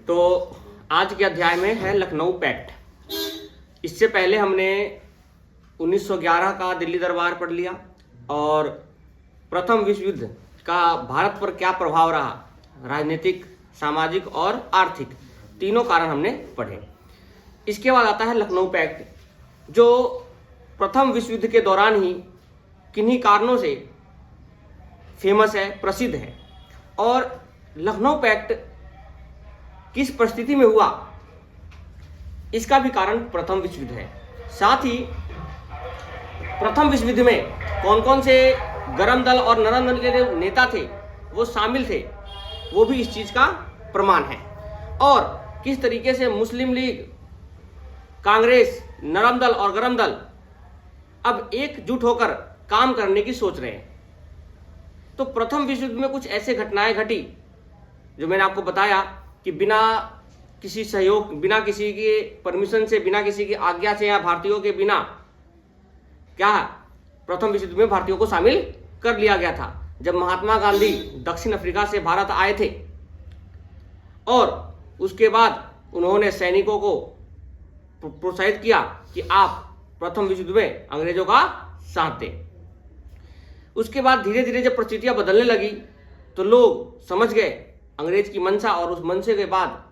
तो आज के अध्याय में है लखनऊ पैक्ट। इससे पहले हमने 1911 का दिल्ली दरबार पढ़ लिया और प्रथम विश्व युद्ध का भारत पर क्या प्रभाव रहा, राजनीतिक, सामाजिक और आर्थिक, तीनों कारण हमने पढ़े। इसके बाद आता है लखनऊ पैक्ट, जो प्रथम विश्व युद्ध के दौरान ही किन्हीं कारणों से फेमस है, प्रसिद्ध है। और लखनऊ पैक्ट किस परिस्थिति में हुआ, इसका भी कारण प्रथम विश्व युद्ध है। साथ ही प्रथम विश्व युद्ध में कौन कौन से गरम दल और नरम दल के जो नेता थे वो शामिल थे, वो भी इस चीज का प्रमाण है। और किस तरीके से मुस्लिम लीग, कांग्रेस, नरम दल और गरम दल अब एकजुट होकर काम करने की सोच रहे हैं। तो प्रथम विश्व युद्ध में कुछ ऐसे घटनाएं घटी जो मैंने आपको बताया कि बिना किसी सहयोग, बिना किसी के परमिशन से, बिना किसी की आज्ञा से या भारतीयों के बिना क्या प्रथम विश्व युद्ध में भारतीयों को शामिल कर लिया गया था। जब महात्मा गांधी दक्षिण अफ्रीका से भारत आए थे और उसके बाद उन्होंने सैनिकों को प्रोत्साहित किया कि आप प्रथम विश्व युद्ध में अंग्रेजों का साथ दें। उसके बाद धीरे धीरे जब परिस्थितियां बदलने लगी तो लोग समझ गए अंग्रेज की मंशा, और उस मंशे के बाद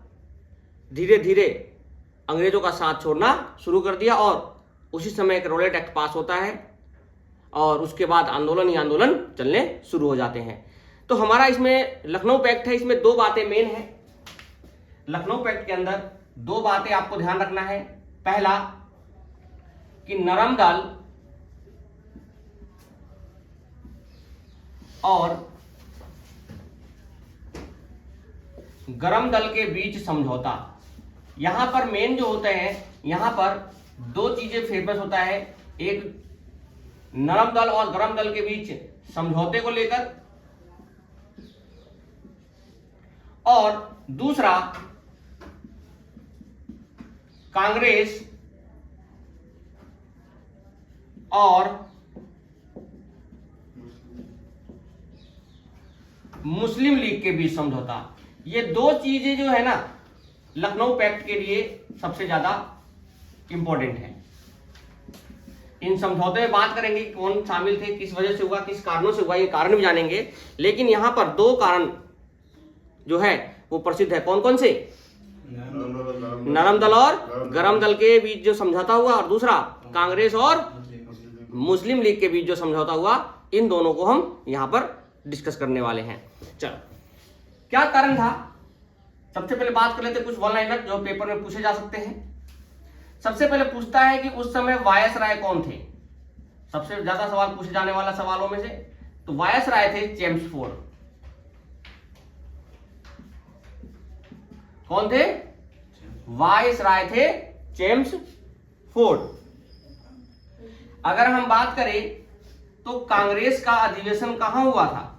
धीरे धीरे अंग्रेजों का साथ छोड़ना शुरू कर दिया। और उसी समय एक रॉलेट एक्ट पास होता है और उसके बाद आंदोलन ही आंदोलन चलने शुरू हो जाते हैं। तो हमारा इसमें लखनऊ पैक्ट है, इसमें दो बातें मेन है। लखनऊ पैक्ट के अंदर दो बातें आपको ध्यान रखना है। पहला कि नरम दल और गरम दल के बीच समझौता। यहां पर मेन जो होते हैं, यहां पर दो चीजें फेमस होता है। एक नरम दल और गरम दल के बीच समझौते को लेकर, और दूसरा कांग्रेस और मुस्लिम लीग के बीच समझौता। ये दो चीजें जो है ना, लखनऊ पैक्ट के लिए सबसे ज्यादा इंपॉर्टेंट है। इन समझौते में बात करेंगे कौन शामिल थे, किस वजह से हुआ, किस कारणों से हुआ, ये कारण भी जानेंगे। लेकिन यहां पर दो कारण जो है वो प्रसिद्ध है। कौन कौन से? नरम दल और गरम दल के बीच जो समझौता हुआ, और दूसरा कांग्रेस और मुस्लिम लीग के बीच जो समझौता हुआ। इन दोनों को हम यहां पर डिस्कस करने वाले हैं। चलो, क्या कारण था? सबसे पहले बात कर लेते कुछ वन लाइनर जो पेपर में पूछे जा सकते हैं। सबसे पहले पूछता है कि उस समय वायसराय कौन थे। सबसे ज्यादा सवाल पूछे जाने वाला सवालों में से, तो वायसराय थे चेम्सफोर्ड। कौन थे? वायसराय थे चेम्सफोर्ड। अगर हम बात करें तो कांग्रेस का अधिवेशन कहां हुआ था?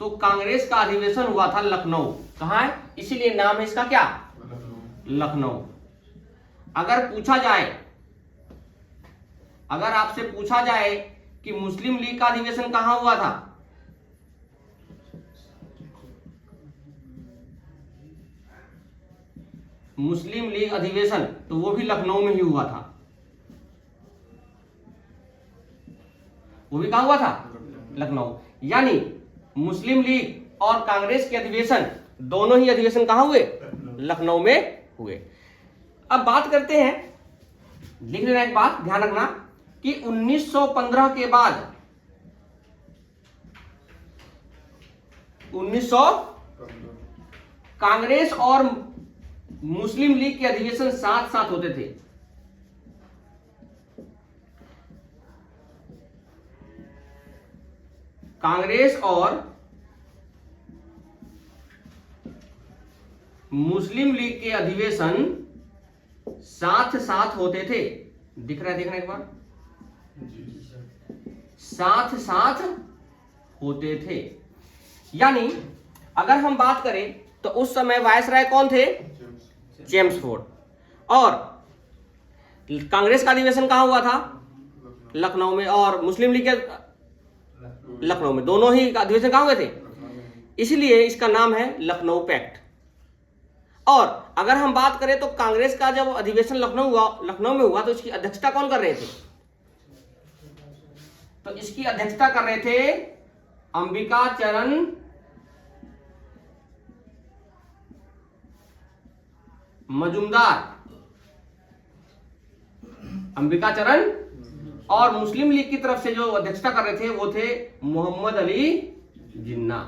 तो कांग्रेस का अधिवेशन हुआ था लखनऊ। कहां है? इसीलिए नाम है इसका क्या? लखनऊ। अगर पूछा जाए, अगर आपसे पूछा जाए कि मुस्लिम लीग का अधिवेशन कहां हुआ था, मुस्लिम लीग अधिवेशन, तो वो भी लखनऊ में ही हुआ था। वो भी कहां हुआ था? लखनऊ। यानी मुस्लिम लीग और कांग्रेस के अधिवेशन, दोनों ही अधिवेशन कहां हुए? लखनऊ में हुए। अब बात करते हैं, लिख लेना एक बात ध्यान रखना कि 1915 के बाद 1900 कांग्रेस और मुस्लिम लीग के अधिवेशन साथ साथ होते थे। कांग्रेस और मुस्लिम लीग के अधिवेशन साथ साथ होते थे। दिख रहा है? देखना एक बार, साथ साथ होते थे। यानी अगर हम बात करें तो उस समय वायसराय कौन थे? चेम्सफोर्ड। और कांग्रेस का अधिवेशन कहाँ हुआ था? लखनऊ में। और मुस्लिम लीग का लखनऊ में। दोनों ही अधिवेशन कहाँ हुए थे? इसलिए इसका नाम है लखनऊ पैक्ट। और अगर हम बात करें तो कांग्रेस का जब अधिवेशन लखनऊ में हुआ तो इसकी अध्यक्षता कौन कर रहे थे? तो इसकी अध्यक्षता कर रहे थे अंबिका चरण मजूमदार। अंबिका चरण। और मुस्लिम लीग की तरफ से जो अध्यक्षता कर रहे थे वो थे मोहम्मद अली जिन्ना।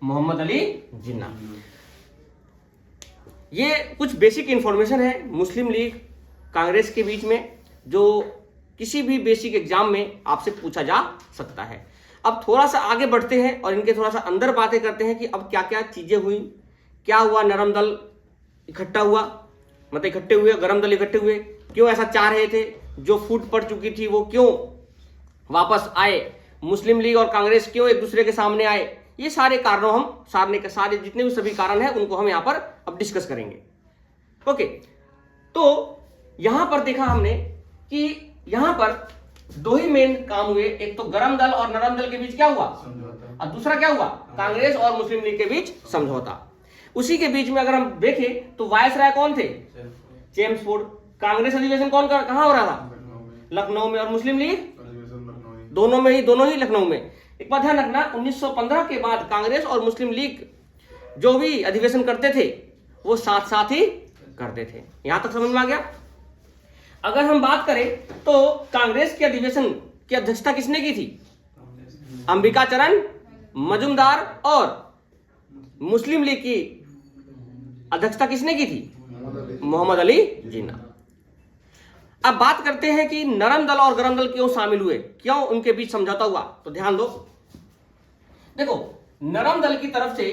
मोहम्मद अली जिन्ना। ये कुछ बेसिक इंफॉर्मेशन है मुस्लिम लीग कांग्रेस के बीच में, जो किसी भी बेसिक एग्जाम में आपसे पूछा जा सकता है। अब थोड़ा सा आगे बढ़ते हैं और इनके थोड़ा सा अंदर बातें करते हैं कि अब क्या क्या चीजें हुई, क्या हुआ, नरम दल इकट्ठा हुआ, मतलब इकट्ठे हुए, गरम दल इकट्ठे हुए, क्यों ऐसा चाह रहे थे, जो फूट पड़ चुकी थी वो क्यों वापस आए, मुस्लिम लीग और कांग्रेस क्यों एक दूसरे के सामने आए, ये सारे कारणों हम सारे जितने भी सभी कारण हैं उनको हम यहाँ पर अब डिस्कस करेंगे। ओके, तो यहां पर देखा हमने कि यहां पर दो ही मेन काम हुए, एक तो गरम दल और नरम दल के बीच क्या हुआ और दूसरा क्या हुआ, कांग्रेस और मुस्लिम लीग के बीच समझौता। उसी के बीच में अगर हम देखें तो वायसराय कौन थे? चेम्सफोर्ड। कांग्रेस अधिवेशन कहां हो रहा था? लखनऊ में। और मुस्लिम लीग दोनों ही लखनऊ में। एक बात ध्यान रखना, 1915 के बाद कांग्रेस और मुस्लिम लीग जो भी अधिवेशन करते थे वो साथ साथ ही करते थे। यहां तक समझ में आ गया? अगर हम बात करें तो कांग्रेस के अधिवेशन की अध्यक्षता किसने की थी? अंबिका चरण मजूमदार। और मुस्लिम लीग की अध्यक्षता किसने की थी? मोहम्मद अली जिन्ना। अब बात करते हैं कि नरम दल और गरम दल क्यों शामिल हुए, क्यों उनके बीच समझौता हुआ। तो ध्यान दो, देखो नरम दल की तरफ से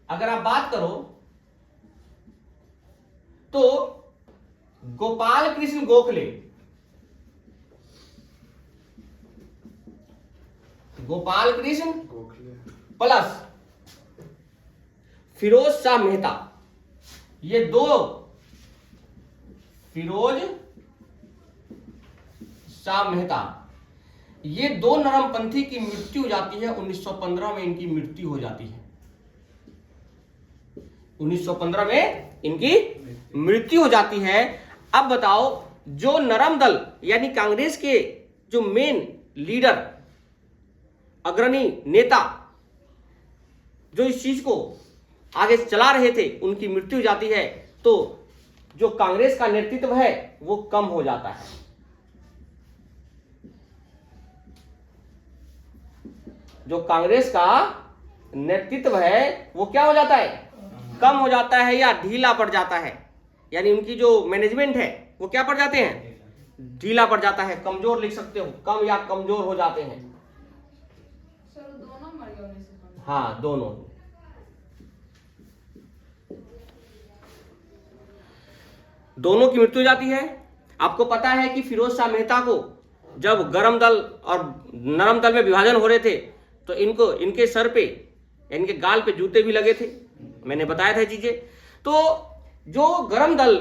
अगर आप बात करो तो गोपाल कृष्ण गोखले, प्लस फिरोज शाह मेहता, ये दो, फिरोज शाह मेहता, ये दो नरमपंथी की मृत्यु हो जाती है। 1915 में इनकी मृत्यु हो जाती है। 1915 में इनकी मृत्यु हो जाती है। अब बताओ, जो नरम दल यानी कांग्रेस के जो मेन लीडर, अग्रणी नेता, जो इस चीज को आगे चला रहे थे, उनकी मृत्यु हो जाती है, तो जो कांग्रेस का नेतृत्व है वो कम हो जाता है। जो कांग्रेस का नेतृत्व है वो क्या हो जाता है? कम हो जाता है या ढीला पड़ जाता है। यानी उनकी जो मैनेजमेंट है वो क्या पड़ जाते हैं? ढीला पड़ जाता है, कमजोर लिख सकते हो, कम या कमजोर हो जाते हैं। सर दोनों मर गए? हाँ, दोनों। दोनों की मृत्यु हो जाती है। आपको पता है कि फिरोज शाह मेहता को जब गरम दल और नरम दल में विभाजन हो रहे थे तो इनके सर पे, इनके गाल पे जूते भी लगे थे। मैंने बताया था चीजें। तो जो गरम दल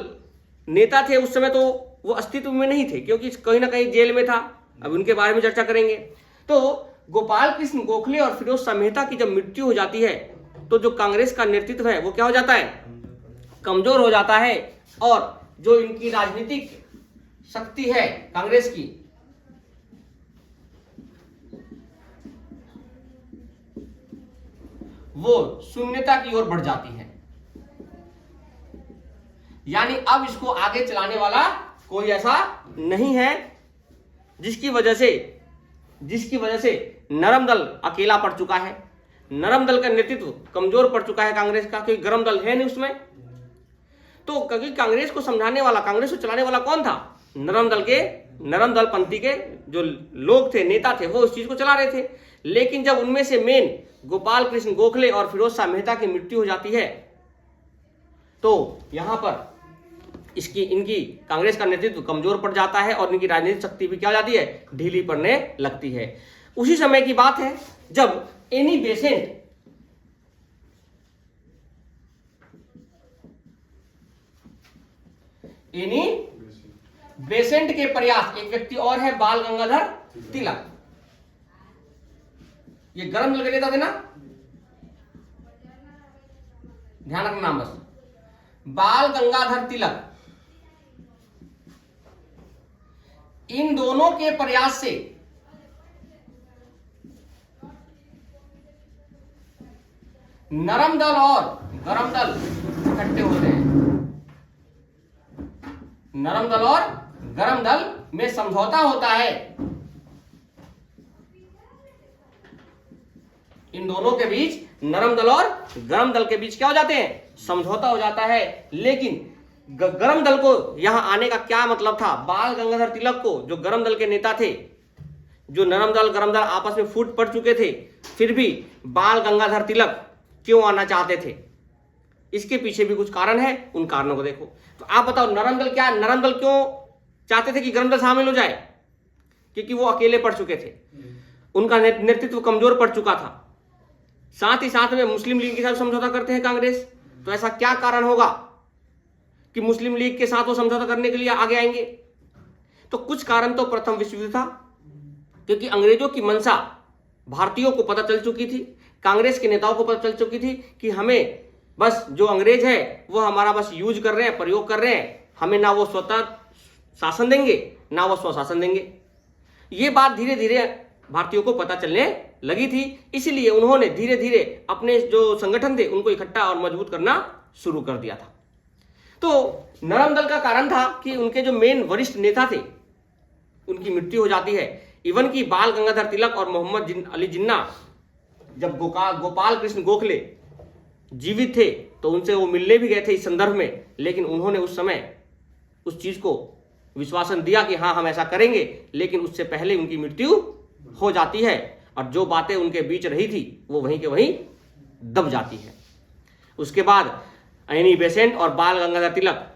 नेता थे उस समय तो वो अस्तित्व में नहीं थे, क्योंकि कहीं ना कहीं जेल में था। अब उनके बारे में चर्चा करेंगे। तो गोपाल कृष्ण गोखले और फिरोज शाह मेहता की जब मृत्यु हो जाती है तो जो कांग्रेस का नेतृत्व है वो क्या हो जाता है? कमजोर हो जाता है। और जो इनकी राजनीतिक शक्ति है कांग्रेस की, वो शून्यता की ओर बढ़ जाती है। यानी अब इसको आगे चलाने वाला कोई ऐसा नहीं है, जिसकी वजह से नरम दल अकेला पड़ चुका है। नरम दल का नेतृत्व कमजोर पड़ चुका है कांग्रेस का, क्योंकि गरम दल है नहीं उसमें। तो क्योंकि कांग्रेस को समझाने वाला, कांग्रेस को चलाने वाला कौन था? नरम दल पंथी के जो लोग थे, नेता थे, वो उस चीज को चला रहे थे। लेकिन जब उनमें से मेन गोपाल कृष्ण गोखले और फिरोज शाह मेहता की मृत्यु हो जाती है तो यहां पर इनकी कांग्रेस का नेतृत्व कमजोर पड़ जाता है और इनकी राजनीतिक शक्ति भी क्या हो जाती है? ढीली पड़ने लगती है। उसी समय की बात है जब एनी बेसेंट एनी बेसेंट के प्रयास, एक व्यक्ति और है बाल गंगाधर तिलक, ये गर्म दल के नेता थे ना, ध्यान रखना नाम बस, बाल गंगाधर तिलक। इन दोनों के प्रयास से नरम दल और गरम दल इकट्ठे होते हैं। नरम दल और गरम दल में समझौता होता है। इन दोनों के बीच, नरम दल और गरम दल के बीच क्या हो जाते हैं? समझौता हो जाता है। लेकिन गरम दल को यहां आने का क्या मतलब था? बाल गंगाधर तिलक को, जो गरम दल के नेता थे, जो नरम दल गरम दल आपस में फूट पड़ चुके थे, फिर भी बाल गंगाधर तिलक क्यों आना चाहते थे? इसके पीछे भी कुछ कारण है, उन कारणों को देखो। तो आप बताओ, नरम दल क्या, नरम दल क्यों चाहते थे कि गरम दल शामिल हो जाए? क्योंकि वो अकेले पड़ चुके थे, उनका नेतृत्व कमजोर पड़ चुका था। साथ ही साथ में मुस्लिम लीग के साथ समझौता करते हैं कांग्रेस, तो ऐसा क्या कारण होगा कि मुस्लिम लीग के साथ वो समझौता करने के लिए आगे आएंगे? तो कुछ कारण तो प्रथम विश्व युद्ध था, क्योंकि अंग्रेजों की मंशा भारतीयों को पता चल चुकी थी, कांग्रेस के नेताओं को पता चल चुकी थी कि हमें बस जो अंग्रेज है वो हमारा बस यूज कर रहे हैं, प्रयोग कर रहे हैं, हमें ना वो स्वतः शासन देंगे ना वो स्वशासन देंगे। ये बात धीरे धीरे भारतीयों को पता चलने लगी थी, इसलिए उन्होंने धीरे धीरे अपने जो संगठन थे उनको इकट्ठा और मजबूत करना शुरू कर दिया था। तो नरम दल का कारण था कि उनके जो मेन वरिष्ठ नेता थे उनकी मृत्यु हो जाती है। इवन कि बाल गंगाधर तिलक और मोहम्मद अली जिन्ना, जब गोपाल कृष्ण गोखले जीवित थे तो उनसे वो मिलने भी गए थे इस संदर्भ में, लेकिन उन्होंने उस समय उस चीज को विश्वासन दिया कि हाँ हम ऐसा करेंगे, लेकिन उससे पहले उनकी मृत्यु हो जाती है और जो बातें उनके बीच रही थी वो वहीं के वहीं दब जाती है। उसके बाद एनी बेसेंट और बाल गंगाधर तिलक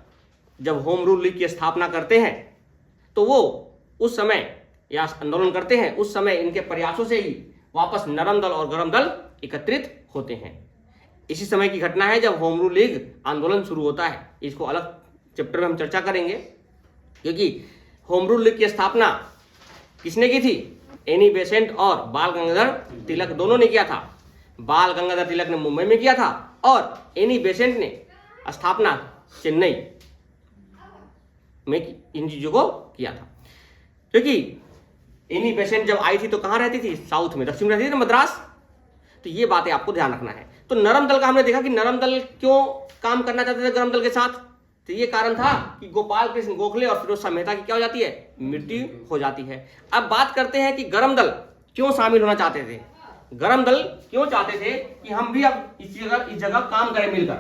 जब होम रूल लीग की स्थापना करते हैं तो वो उस समय या आंदोलन करते हैं, उस समय इनके प्रयासों से ही वापस नरम दल और गरम दल एकत्रित होते हैं। इसी समय की घटना है जब होम रूल लीग आंदोलन शुरू होता है। इसको अलग चैप्टर में हम चर्चा करेंगे, क्योंकि होम रूल लीग की स्थापना किसने की थी? एनी बेसेंट और बाल गंगाधर तिलक दोनों ने किया था। बाल गंगाधर तिलक ने मुंबई में किया था और एनी बेसेंट ने स्थापना चेन्नई में इन चीजों को किया था। क्योंकि एनी बेसेंट जब आई थी तो कहां रहती थी? साउथ में, दक्षिण में रहती थी ना, मद्रास। तो ये बातें आपको ध्यान रखना है। तो नरम दल का हमने देखा कि नरम दल क्यों काम करना चाहते थे गरम दल के साथ, तो ये कारण था कि गोपाल कृष्ण गोखले और फिरोज शाह मेहता की क्या हो जाती है? मृत्यु हो जाती है। अब बात करते हैं कि गरम दल क्यों शामिल होना चाहते थे। गरम दल क्यों चाहते थे कि हम भी अब इस जगह काम करें मिलकर?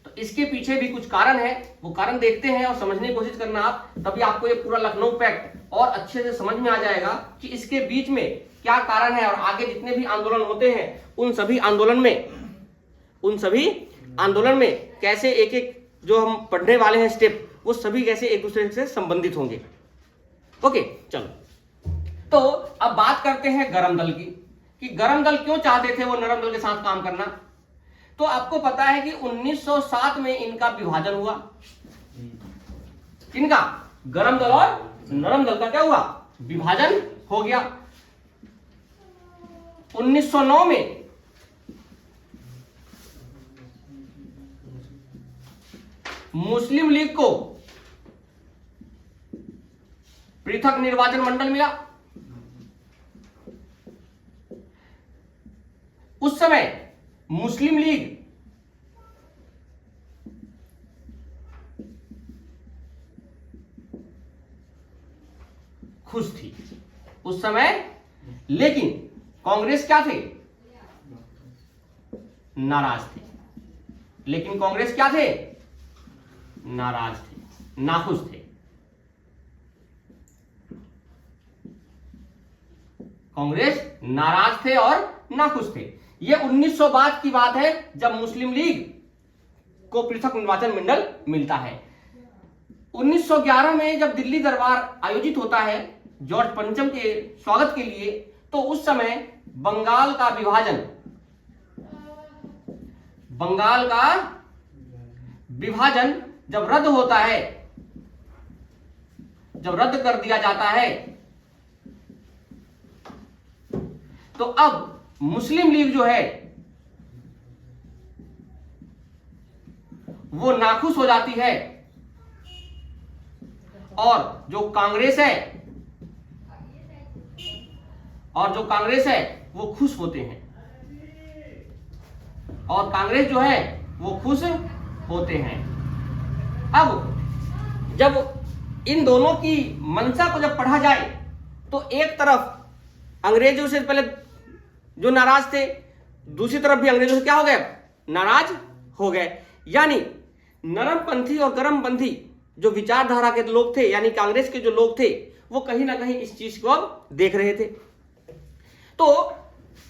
तो इसके पीछे भी कुछ कारण है, वो कारण देखते हैं और समझने की कोशिश करना आप, तभी आपको ये पूरा लखनऊ पैक्ट और अच्छे से समझ में आ जाएगा कि इसके बीच में क्या कारण है। और आगे जितने भी आंदोलन होते हैं उन सभी आंदोलन में कैसे एक एक जो हम पढ़ने वाले हैं स्टेप, वो सभी कैसे एक दूसरे से संबंधित होंगे। ओके, चलो तो अब बात करते हैं गरम दल की, कि गरम दल क्यों चाहते थे वो नरम दल के साथ काम करना। तो आपको पता है कि 1907 में इनका विभाजन हुआ। किनका? गरम दल और नरम दल का क्या हुआ? विभाजन हो गया। 1909 में मुस्लिम लीग को पृथक निर्वाचन मंडल मिला। उस समय मुस्लिम लीग खुश थी उस समय, लेकिन कांग्रेस क्या थे? नाराज थे। लेकिन कांग्रेस क्या थे? नाराज थे, नाखुश थे। कांग्रेस नाराज थे और नाखुश थे। यह 1900 की बात है जब मुस्लिम लीग को पृथक निर्वाचन मंडल मिलता है। 1911 में जब दिल्ली दरबार आयोजित होता है जॉर्ज पंचम के स्वागत के लिए, तो उस समय बंगाल का विभाजन जब रद्द होता है जब रद्द कर दिया जाता है तो अब मुस्लिम लीग जो है वो नाखुश हो जाती है और जो कांग्रेस है वो खुश होते हैं और कांग्रेस जो है वो खुश होते हैं। अब जब इन दोनों की मंशा को जब पढ़ा जाए तो एक तरफ अंग्रेजों से पहले जो नाराज थे, दूसरी तरफ भी अंग्रेजों से क्या हो गए, नाराज हो गए। यानी नरमपंथी और गर्मपंथी जो विचारधारा के लोग थे, यानी कांग्रेस के जो लोग थे, वो कहीं ना कहीं इस चीज को अब देख रहे थे। तो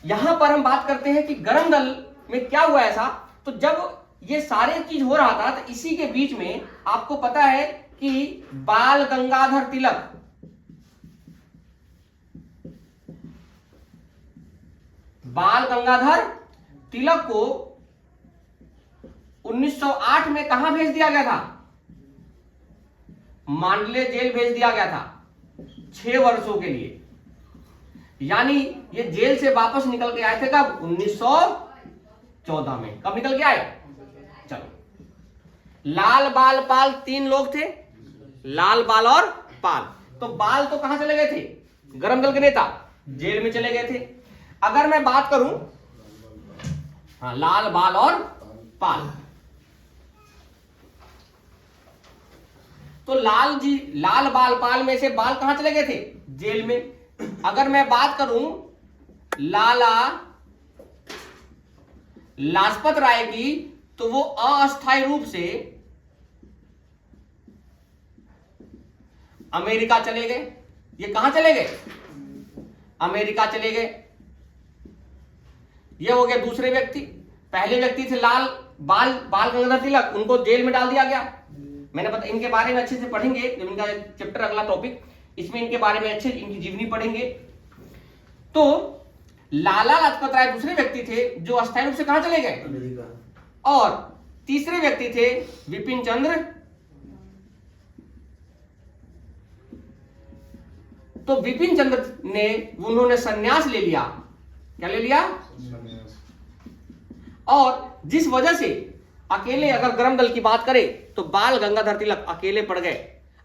यहां पर हम बात करते हैं कि गरम दल में क्या हुआ ऐसा। तो जब ये सारे चीज हो रहा था तो इसी के बीच में आपको पता है कि बाल गंगाधर तिलक को 1908 में कहां भेज दिया गया था, मांडले जेल भेज दिया गया था 6 वर्षों के लिए। यानी ये जेल से वापस निकल के आए थे कब, 1914 में। कब निकल के आए, चलो। लाल बाल पाल 3 लोग थे, लाल बाल और पाल। तो बाल तो कहां चले गए थे, गरम दल के नेता जेल में चले गए थे। अगर मैं बात करूं, हाँ, लाल बाल और पाल, तो लाल बाल पाल में से बाल कहां चले गए थे, जेल में। अगर मैं बात करूं लाला लाजपत राय की, तो वो अस्थायी रूप से अमेरिका चले गए। ये कहां चले गए, अमेरिका चले गए। ये हो गया दूसरे व्यक्ति। पहले व्यक्ति थे बाल गंगाधर तिलक, उनको जेल में डाल दिया गया। मैंने पता, इनके बारे में अच्छे से पढ़ेंगे जब इनका चैप्टर अगला टॉपिक, इसमें इनके बारे में अच्छे इनकी जीवनी पढ़ेंगे। तो लाला लाजपत राय दूसरे व्यक्ति थे जो अस्थायी रूप से कहां चले गए, अमेरिका। और तीसरे व्यक्ति थे विपिन चंद्र। तो विपिन चंद्र ने, उन्होंने संन्यास ले लिया। क्या ले लिया, और जिस वजह से अकेले, अगर गरम दल की बात करें तो बाल गंगाधर तिलक अकेले पड़ गए।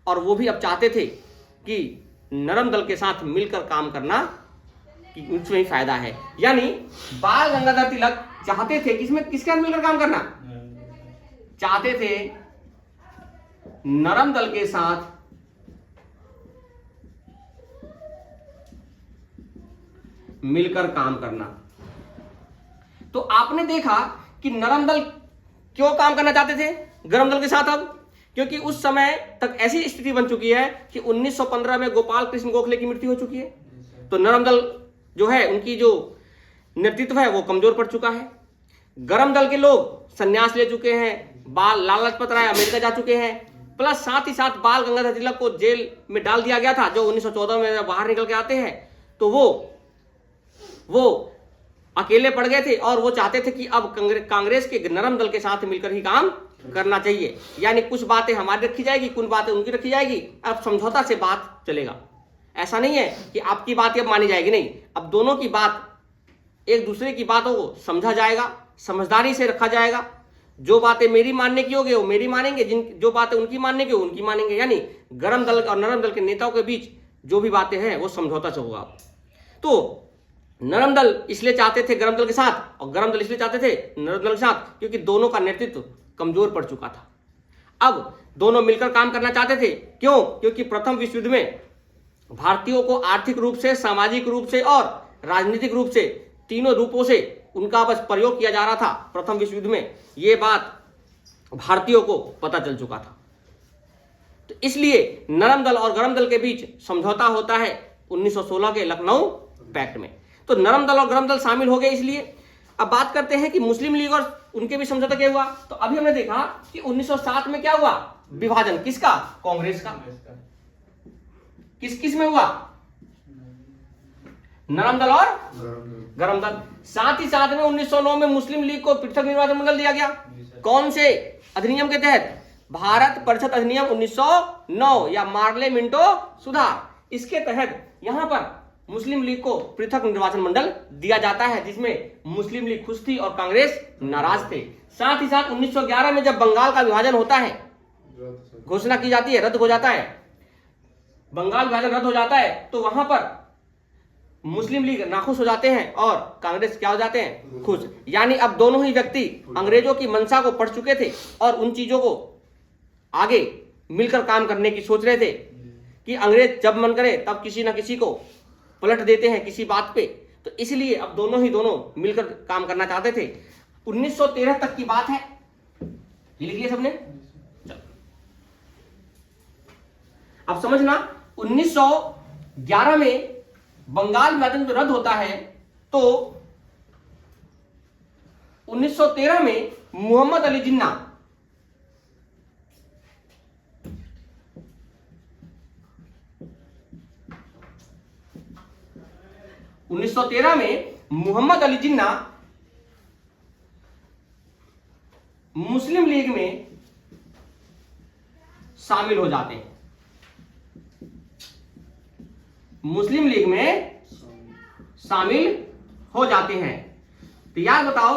और वो भी अब चाहते थे कि नरम दल के साथ मिलकर काम करना, कि उसमें ही फायदा है। यानी बाल गंगाधर तिलक चाहते थे किसमें, किसके साथ मिलकर काम करना चाहते थे, नरम दल के साथ मिलकर काम करना। तो आपने देखा कि नरम दल क्यों काम करना चाहते थे गरम दल के साथ अब, क्योंकि उस समय तक ऐसी स्थिति बन चुकी है कि 1915 में गोपाल कृष्ण गोखले की मृत्यु हो चुकी है। तो नरम दल जो है, उनकी जो नेतृत्व है वो कमजोर पड़ चुका है। गरम दल के लोग संन्यास ले चुके हैं, लाला लाजपत राय अमेरिका जा चुके हैं, प्लस साथ ही साथ बाल गंगाधर तिलक को जेल में डाल दिया गया था, जो 1914 में बाहर निकल के आते हैं। तो वो अकेले पड़ गए थे और वो चाहते थे कि अब कांग्रेस के नरम दल के साथ मिलकर ही काम करना चाहिए। यानी कुछ बातें हमारी रखी जाएगी, कुछ बातें उनकी रखी जाएगी, अब समझौता से बात चलेगा। ऐसा नहीं है कि आपकी बात अब मानी जाएगी, नहीं, अब दोनों की बात, एक दूसरे की बातों को समझा जाएगा, समझदारी से रखा जाएगा। जो बातें मेरी मानने की होगी वो मेरी मानेंगे, जो बातें उनकी मानने की उनकी मानेंगे। यानी गरम दल और नरम दल के नेताओं के बीच जो भी बातें हैं वो समझौता से होगा। तो नरम दल इसलिए चाहते थे गरम दल के साथ, और गरम दल इसलिए चाहते थे नरम दल के साथ क्योंकि दोनों का नेतृत्व कमजोर पड़ चुका था। अब दोनों मिलकर काम करना चाहते थे। क्यों? क्योंकि प्रथम विश्व युद्ध में भारतीयों को आर्थिक रूप से, सामाजिक रूप से और राजनीतिक रूप से, तीनों रूपों से उनका बस प्रयोग किया जा रहा था प्रथम विश्व युद्ध में। ये बात भारतीयों को पता चल चुका था। तो इसलिए नरम दल और गरम दल के बीच समझौता होता है 1916 के लखनऊ पैक्ट में। तो नरम दल और गरम दल शामिल हो गए। इसलिए अब बात करते हैं कि मुस्लिम लीग और उनके भी समझौता क्या हुआ। तो अभी हमने देखा कि 1907 में क्या हुआ, विभाजन किसका, कांग्रेस का। किस किस में हुआ, नरम दल और गरम दल। साथ ही साथ में 1909 में मुस्लिम लीग को पृथक निर्वाचन मंडल दिया गया। कौन से अधिनियम के तहत, भारत परिषद अधिनियम 1909 या मार्ले मिंटो सुधार। इसके तहत यहां पर मुस्लिम लीग को पृथक निर्वाचन मंडल दिया जाता है, जिसमें मुस्लिम लीग खुश थी और कांग्रेस नाराज थे। साथ ही साथ 1911 में जब बंगाल का विभाजन होता है, घोषणा की जाती है, रद्द हो जाता है, बंगाल विभाजन रद्द हो जाता है, तो वहां पर मुस्लिम लीग नाखुश हो जाते हैं और कांग्रेस क्या हो जाते हैं, खुश। यानी अब दोनों ही व्यक्ति अंग्रेजों की मंशा को पढ़ चुके थे और उन चीजों को आगे मिलकर काम करने की सोच रहे थे कि अंग्रेज जब मन करे तब किसी ना किसी को पलट देते हैं किसी बात पे। तो इसलिए अब दोनों मिलकर काम करना चाहते थे। 1913 तक की बात है, लिख लिया सबने। अब समझना, 1911 में बंगाल विभाजन जो रद्द होता है, तो 1913 में मोहम्मद अली जिन्ना 1913 में मोहम्मद अली जिन्ना मुस्लिम लीग में शामिल हो जाते हैं। मुस्लिम लीग में शामिल हो जाते हैं। तो यार बताओ,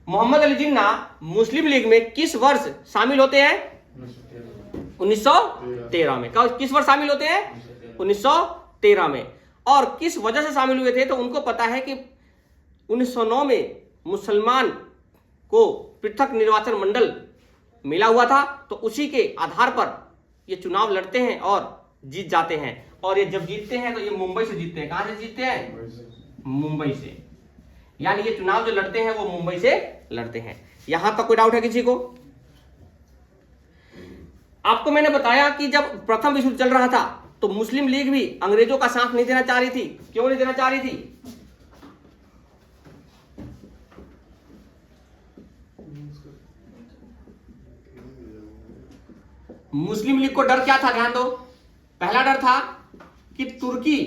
मोहम्मद अली जिन्ना मुस्लिम लीग में किस वर्ष शामिल होते हैं? 1913 में। किस वर्ष शामिल होते हैं? 1913 में। और किस वजह से शामिल हुए थे? तो उनको पता है कि 1909 में मुसलमान को पृथक निर्वाचन मंडल मिला हुआ था, तो उसी के आधार पर ये चुनाव लड़ते हैं और जीत जाते हैं। और ये जब जीतते हैं तो ये मुंबई से जीतते हैं। कहां से जीतते हैं? मुंबई से। यानी ये चुनाव जो लड़ते हैं वो मुंबई से लड़ते हैं। यहां तक कोई डाउट है किसी को? आपको मैंने बताया कि जब प्रथम विश्व युद्ध चल रहा था तो मुस्लिम लीग भी अंग्रेजों का साथ नहीं देना चाह रही थी। क्यों नहीं देना चाह रही थी? मुस्लिम लीग को डर क्या था? ध्यान दो। पहला डर था कि तुर्की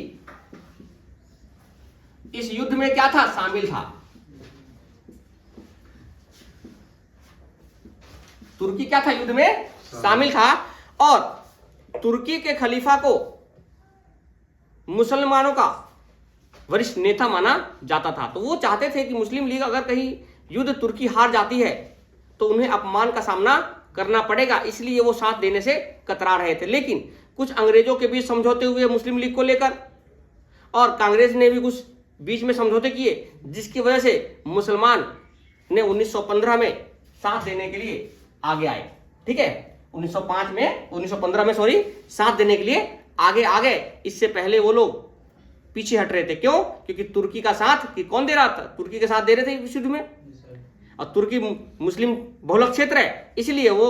इस युद्ध में क्या था? शामिल था। तुर्की क्या था? युद्ध में शामिल था। और तुर्की के खलीफा को मुसलमानों का वरिष्ठ नेता माना जाता था। तो वो चाहते थे कि मुस्लिम लीग अगर कहीं युद्ध तुर्की हार जाती है तो उन्हें अपमान का सामना करना पड़ेगा, इसलिए वो साथ देने से कतरा रहे थे। लेकिन कुछ अंग्रेजों के बीच समझौते हुए मुस्लिम लीग को लेकर, और कांग्रेस ने भी कुछ बीच में समझौते किए, जिसकी वजह से मुसलमान ने 1915 में साथ देने के लिए आगे आए। ठीक है, 1915 में साथ देने के लिए आगे आ गए। इससे पहले वो लोग पीछे हट रहे थे। क्यों? क्योंकि तुर्की का साथ कि कौन दे रहा था? तुर्की के साथ दे रहे थे विश्व युद्ध में, और तुर्की मुस्लिम बहुलक क्षेत्र है, इसलिए वो